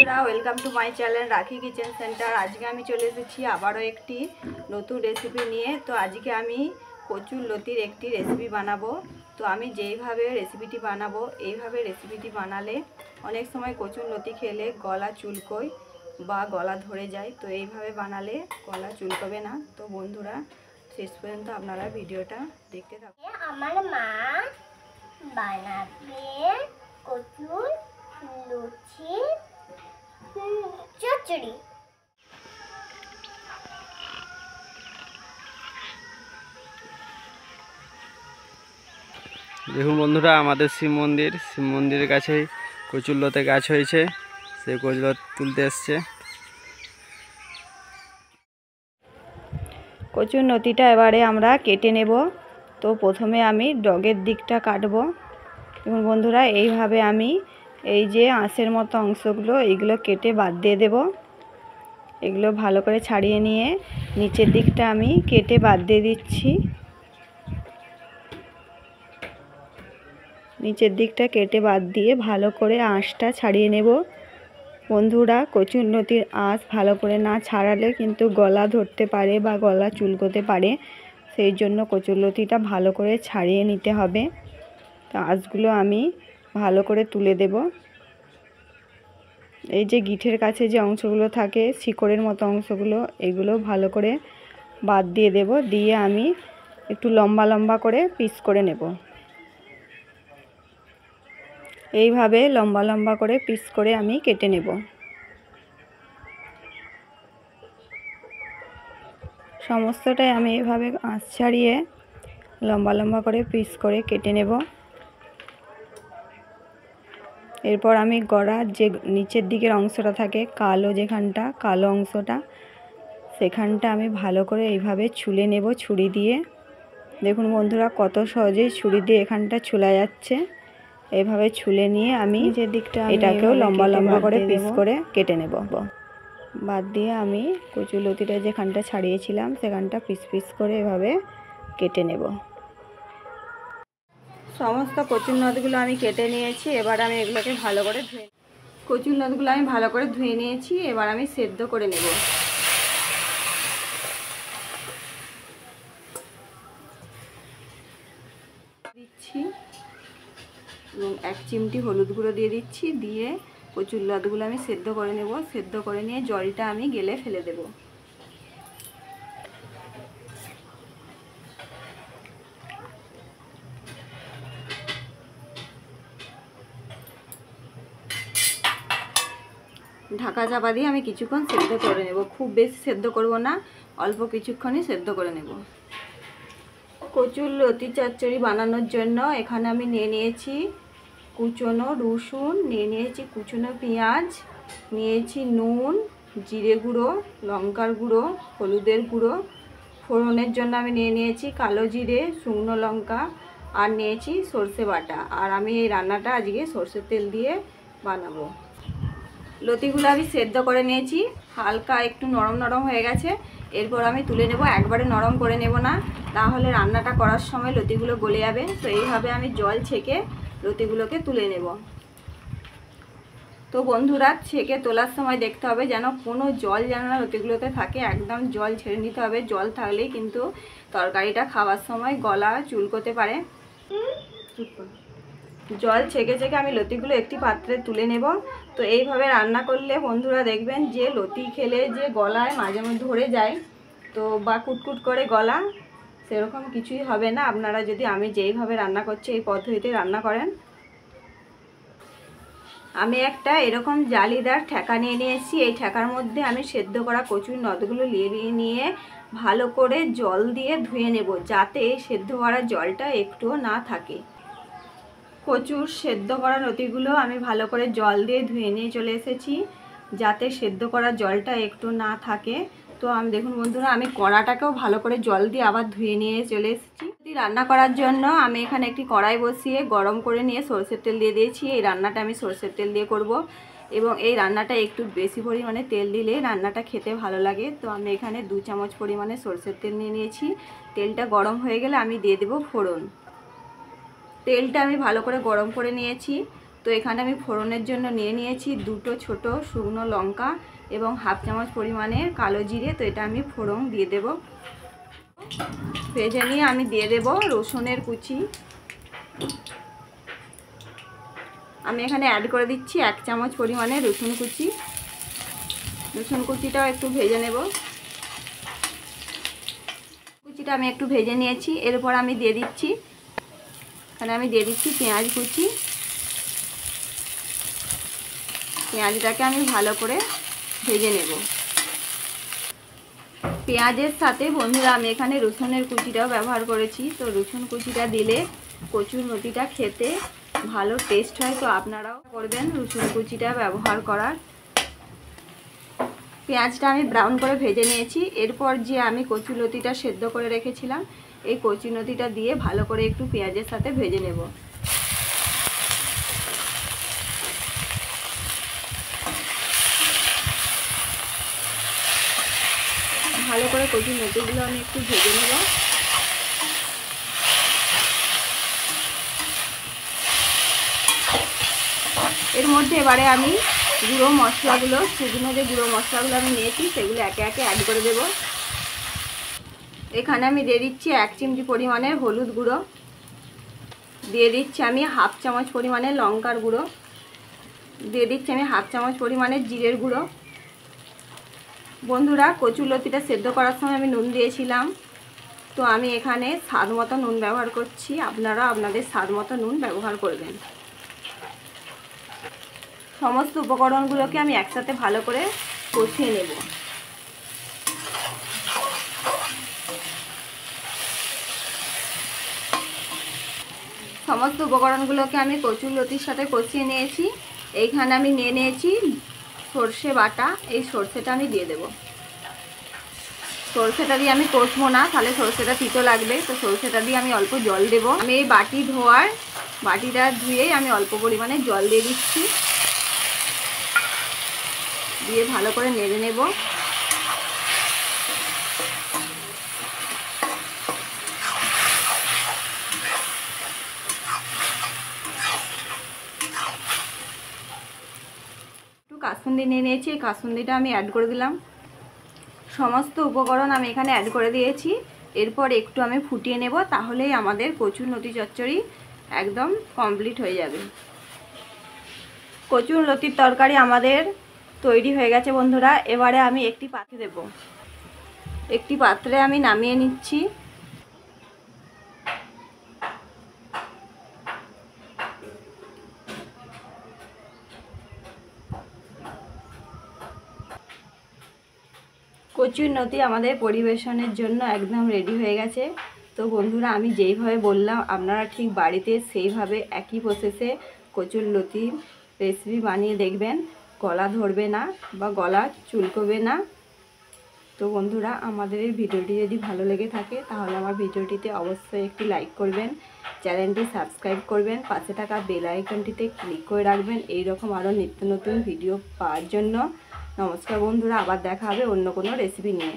বন্ধুরা, welcome to my channel রাখি kitchen centre. আজকে আমি চলে এসেছি আবারও একটি নতুন রেসিপি নিয়ে। তো আজকে আমি কচুর লতির একটি রেসিপি বানাবো। তো আমি যেইভাবে রেসিপিটি বানাবো, এইভাবে রেসিপিটি বানালে অনেক সময় কচুর লতি খেলে গলা চুলকোয় বা গলা ধরে যায়। তো এইভাবে বানালে গলা চুলকোবে না। তো বন্ধুরা, শেষ পর্যন্ত আপনারা ভিডিওটা দেখতে থাকুন। আমার মা বানাবে কচুর লুচি চচ্চড়ি। দেখুন বন্ধুরা, আমাদের শিব মন্দিরের কাছেই কচুরলতে গাছ হয়েছে। সেই কচুরলত তুলতে এসছে। কচুর লতিটা এবারে আমরা কেটে নেব। তো প্রথমে আমি ডগের দিকটা কাটবো। এবং বন্ধুরা, এইভাবে আমি এই যে আঁশের মতো অংশগুলো এইগুলো কেটে বাদ দিয়ে দেব। এগুলো ভালো করে ছাড়িয়ে নিয়ে নিচের দিকটা আমি কেটে বাদ দিয়ে দিচ্ছি। নিচের দিকটা কেটে বাদ দিয়ে ভালো করে আঁশটা ছাড়িয়ে নেব। বন্ধুরা, কচুর লতির আঁশ ভালো করে না ছাড়ালে কিন্তু গলা ধরতে পারে বা গলা চুলকোতে পারে। সেই জন্য কচুর লতিটা ভালো করে ছাড়িয়ে নিতে হবে। তো আঁশগুলো আমি ভালো করে তুলে দেব। এই যে গিঁঠের কাছে যে অংশগুলো থাকে, শিকড়ের মতো অংশগুলো, এগুলো ভালো করে বাদ দিয়ে দেব। দিয়ে আমি একটু লম্বা লম্বা করে পিস করে নেব। এইভাবে লম্বা লম্বা করে পিস করে আমি কেটে নেব। সমস্তটাই আমি এইভাবে আঁশ ছাড়িয়ে লম্বা লম্বা করে পিস করে কেটে নেব। এরপর আমি গড়ার যে নিচের দিকের অংশটা থাকে, কালো যেখানটা, কালো অংশটা, সেখানটা আমি ভালো করে এইভাবে ছুলে নেব ছুরি দিয়ে। দেখুন বন্ধুরা, কত সহজেই ছুরি দিয়ে এখানটা ছুলা যাচ্ছে। এইভাবে ছুলে নিয়ে আমি নিচের দিকটা এটাকেও লম্বা লম্বা করে পিস করে কেটে নেব। বাদ দিয়ে আমি কচুর লতিটা যেখানটা ছাড়িয়েছিলাম সেখানটা পিস পিস করে এভাবে কেটে নেব। সমস্ত কচুর লতিগুলো আমি কেটে নিয়েছি। এবার আমি এগুলোকে ভালো করে ধুয়ে কচুর লতিগুলো আমি ভালো করে ধুয়ে নিয়েছি। এবার আমি সেদ্ধ করে নেব। দিচ্ছি এবং 1 চিমটি হলুদ গুঁড়ো দিয়ে দিচ্ছি। দিয়ে কচুর লতিগুলো আমি সেদ্ধ করে নেব। সেদ্ধ করে নিয়ে জলটা আমি গেলে ফেলে দেব। ঢাকা চাপা দিয়ে আমি কিছুক্ষণ সেদ্ধ করে নেব। খুব বেশি সেদ্ধ করব না, অল্প কিছুক্ষণই সেদ্ধ করে নেব। কচুর লতি চচ্চড়ি বানানোর জন্য এখানে আমি নিয়ে নিয়েছি কুচনো রসুন, নিয়ে নিয়েছি কুচনো পেঁয়াজ, নিয়েছি নুন, জিরে গুঁড়ো, লঙ্কার গুঁড়ো, হলুদের গুঁড়ো। ফোড়নের জন্য আমি নিয়ে নিয়েছি কালো জিরে, শুকনো লঙ্কা, আর নিয়েছি সর্ষে বাটা। আর আমি এই রান্নাটা আজকে সর্ষের তেল দিয়ে বানাবো। লতিগুলো আমি সেদ্ধ করে নিয়েছি, হালকা একটু নরম নরম হয়ে গেছে। এরপর আমি তুলে নেব। একবারে নরম করে নেব না, তাহলে রান্নাটা করার সময় লতিগুলো গলে যাবে। তো এইভাবে আমি জল ছেঁকে লতিগুলোকে তুলে নেব। তো বন্ধুরা, ছেঁকে তোলার সময় দেখতে হবে যেন কোনো জল যেন না লতিগুলোতে থাকে। একদম জল ছেড়ে নিতে হবে। জল থাকলেই কিন্তু তরকারিটা খাওয়ার সময় গলা চুলকোতে পারে। জল ছেঁকে ছেঁকে আমি লতিগুলো একটি পাত্রে তুলে নেব। তো এইভাবে রান্না করলে বন্ধুরা দেখবেন যে লতি খেলে যে গলায় মাঝে মধ্যে ধরে যায়, তো বা কুটকুট করে গলা, সেরকম কিছুই হবে না আপনারা যদি আমি যেইভাবে রান্না করছি এই পদ্ধতিতে রান্না করেন। আমি একটা এরকম জালিদার ঠেকা নিয়ে নিয়েছি। এই ঠেকার মধ্যে আমি সেদ্ধ করা কচুর লতিগুলো নিয়ে ভালো করে জল দিয়ে ধুয়ে নেব, যাতে সেদ্ধ করা জলটা একটুও না থাকে। কচুর সেদ্ধ করা লতিগুলো আমি ভালো করে জল দিয়ে ধুয়ে নিয়ে চলে এসেছি, যাতে সেদ্ধ করা জলটা একটু না থাকে। তো আমি দেখুন বন্ধুরা, আমি কড়াটাকেও ভালো করে জল দিয়ে আবার ধুয়ে নিয়ে চলে এসেছি। রান্না করার জন্য আমি এখানে একটি কড়াই বসিয়ে গরম করে নিয়ে সরষের তেল দিয়ে দিয়েছি। এই রান্নাটা আমি সরষের তেল দিয়ে করব এবং এই রান্নাটা একটু বেশি পরিমাণে তেল দিলে রান্নাটা খেতে ভালো লাগে। তো আমি এখানে 2 চামচ পরিমাণে সরষের তেল নিয়ে নিয়েছি। তেলটা গরম হয়ে গেলে আমি দিয়ে দেব ফোড়ন। তেলটা আমি ভালো করে গরম করে নিয়েছি। তো এখানে আমি ফোড়নের জন্য নিয়ে নিয়েছি 2টো ছোট শুকনো লঙ্কা এবং হাফ চামচ পরিমাণের কালো জিরে। তো এটা আমি ফোড়ন দিয়ে দেব। ভেজে নিয়ে আমি দিয়ে দেব রসুনের কুচি। আমি এখানে অ্যাড করে দিচ্ছি 1 চামচ পরিমাণে রসুন কুচি। রসুন কুচিটাও একটু ভেজে নেব। কুচিটা আমি একটু ভেজে নিয়েছি। এরপর আমি দিয়ে দিচ্ছি পেঁয়াজ কুচি। পেঁয়াজটাকে আমি ভালো করে ভেজে নেব। পেঁয়াজের সাথে বন্ধুরা আমি এখানে রসুনের কুচিটাও ব্যবহার করেছি। তো রসুন কুচিটা দিলে কচুরলতিটা খেতে ভালো টেস্ট হয়। তো আপনারাও করবেন রসুন কুচিটা ব্যবহার করার। পেঁয়াজটা আমি ব্রাউন করে ভেজে নিয়েছি। এরপর যে আমি কচুরলতিটা সেদ্ধ করে রেখেছিলাম এই কচুরলতিটা দিয়ে ভালো করে একটু পেঁয়াজের সাথে ভেজে নেব। ভালো করে কচুরলতিগুলো আমি একটু ভেজে নেব। এর মধ্যে এবারে আমি গুঁড়ো মশলাগুলো, শুকনো যে গুঁড়ো মশলাগুলো আমি নিয়েছি সেগুলো একে একে অ্যাড করে দেব। এখানে আমি দিয়ে দিচ্ছি 1 চিমটি পরিমাণের হলুদ গুঁড়ো, দিয়ে দিচ্ছি আমি হাফ চামচ পরিমাণের লঙ্কার গুঁড়ো, দিয়ে দিচ্ছি আমি হাফ চামচ পরিমাণের জিরের গুঁড়ো। বন্ধুরা কচুরলতিটা সেদ্ধ করার সময় আমি নুন দিয়েছিলাম। তো আমি এখানে স্বাদ মতো নুন ব্যবহার করছি। আপনারা আপনাদের স্বাদ মতো নুন ব্যবহার করবেন। সমস্ত উপকরণগুলোকে আমি একসাথে ভালো করে কষিয়ে নেব। সমস্ত উপকরণগুলোকে আমি কচুরলতির সাথে কষিয়ে নিয়েছি। এইখানে আমি নিয়ে নিয়েছি সর্ষে বাটা। এই সর্ষেটা আমি দিয়ে দেব। সর্ষেটা দিয়ে আমি কষবো না, তাহলে সর্ষেটা তিতো লাগবে। তো সর্ষেটা দিয়ে আমি অল্প জল দেব। আমি এই বাটিটা ধুয়ে আমি অল্প পরিমাণে জল দিয়ে দিচ্ছি। দিয়ে ভালো করে নেড়ে নেব। একটু কাসুন্দি নিয়ে নিয়েছি। এই কাসুন্দিটা আমি অ্যাড করে দিলাম। সমস্ত উপকরণ আমি এখানে অ্যাড করে দিয়েছি। এরপর একটু আমি ফুটিয়ে নেব, তাহলেই আমাদের কচুরলতি চচ্চড়ি একদম কমপ্লিট হয়ে যাবে। কচুরলতির তরকারি আমাদের তৈরি হয়ে গেছে বন্ধুরা। এবারে আমি একটি পাত্রে দেব। একটি পাত্রে আমি নামিয়ে নিচ্ছি। কচুরলতি আমাদের পরিবেশনের জন্য একদম রেডি হয়ে গেছে। তো বন্ধুরা আমি যেইভাবে বললাম আপনারা ঠিক বাড়িতে সেইভাবে একই প্রসেসে কচুরলতির রেসিপি বানিয়ে দেখবেন। গলা ধরবে না বা গলা চুলকবে না। তো বন্ধুরা আমাদের এই ভিডিওটি যদি ভালো লেগে থাকে তাহলে আমার ভিডিওটিতে অবশ্যই একটি লাইক করবেন, চ্যানেলটি সাবস্ক্রাইব করবেন, পাশে থাকা বেল আইকনটিতে ক্লিক করে রাখবেন এই রকম আরও নিত্য নতুন ভিডিও পাওয়ার জন্য। নমস্কার বন্ধুরা, আবার দেখা হবে অন্য কোনো রেসিপি নিয়ে।